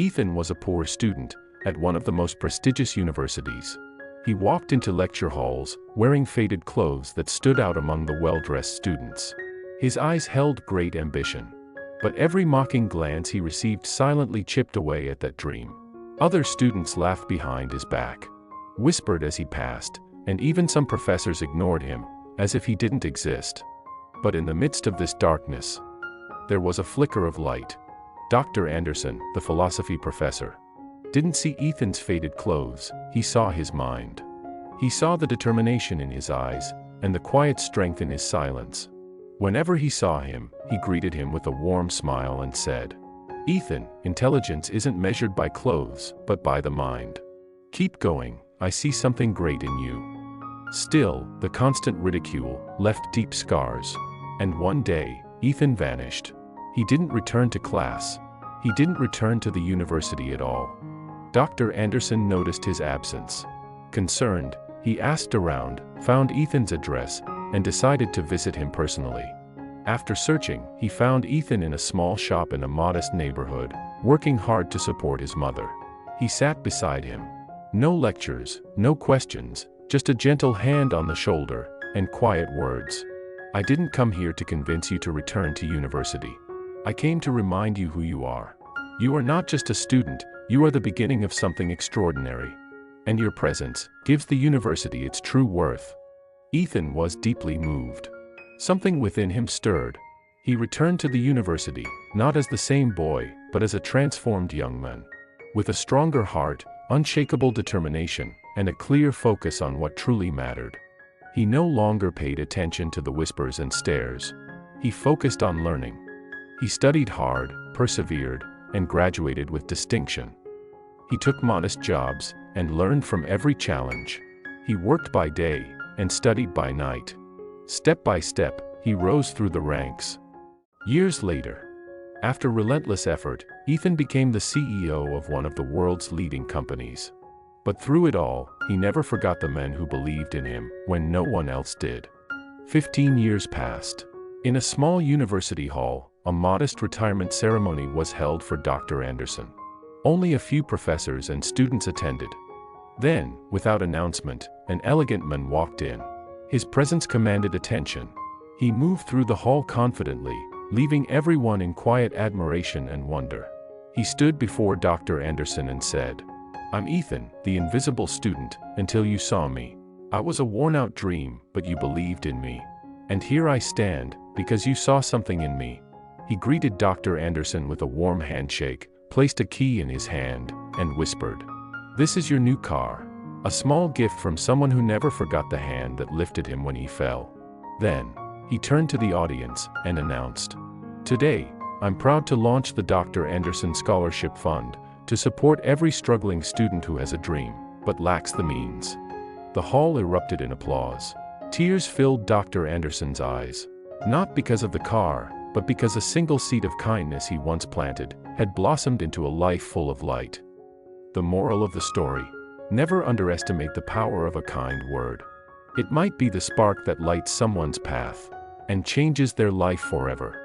Ethan was a poor student at one of the most prestigious universities. He walked into lecture halls, wearing faded clothes that stood out among the well-dressed students. His eyes held great ambition. But every mocking glance he received silently chipped away at that dream. Other students laughed behind his back, whispered as he passed, and even some professors ignored him, as if he didn't exist. But in the midst of this darkness, there was a flicker of light. Dr. Anderson, the philosophy professor, didn't see Ethan's faded clothes, he saw his mind. He saw the determination in his eyes, and the quiet strength in his silence. Whenever he saw him, he greeted him with a warm smile and said, "Ethan, intelligence isn't measured by clothes, but by the mind. Keep going, I see something great in you." Still, the constant ridicule left deep scars. And one day, Ethan vanished. He didn't return to class. He didn't return to the university at all. Dr. Anderson noticed his absence. Concerned, he asked around, found Ethan's address, and decided to visit him personally. After searching, he found Ethan in a small shop in a modest neighborhood, working hard to support his mother. He sat beside him. No lectures, no questions, just a gentle hand on the shoulder, and quiet words. "I didn't come here to convince you to return to university. I came to remind you who you are. You are not just a student, you are the beginning of something extraordinary. And your presence gives the university its true worth." Ethan was deeply moved. Something within him stirred. He returned to the university, not as the same boy, but as a transformed young man. With a stronger heart, unshakable determination, and a clear focus on what truly mattered. He no longer paid attention to the whispers and stares. He focused on learning. He studied hard, persevered, and graduated with distinction. He took modest jobs, and learned from every challenge. He worked by day, and studied by night. Step by step, he rose through the ranks. Years later, after relentless effort, Ethan became the CEO of one of the world's leading companies. But through it all, he never forgot the men who believed in him when no one else did. 15 years passed. In a small university hall, a modest retirement ceremony was held for Dr. Anderson. Only a few professors and students attended. Then, without announcement, an elegant man walked in. His presence commanded attention. He moved through the hall confidently, leaving everyone in quiet admiration and wonder. He stood before Dr. Anderson and said, "I'm Ethan, the invisible student, until you saw me. I was a worn-out dream, but you believed in me. And here I stand, because you saw something in me." He greeted Dr. Anderson with a warm handshake, placed a key in his hand, and whispered, "This is your new car." A small gift from someone who never forgot the hand that lifted him when he fell. Then, he turned to the audience and announced, "Today, I'm proud to launch the Dr. Anderson Scholarship Fund to support every struggling student who has a dream, but lacks the means." The hall erupted in applause. Tears filled Dr. Anderson's eyes. Not because of the car, but because a single seed of kindness he once planted had blossomed into a life full of light. The moral of the story: never underestimate the power of a kind word. It might be the spark that lights someone's path and changes their life forever.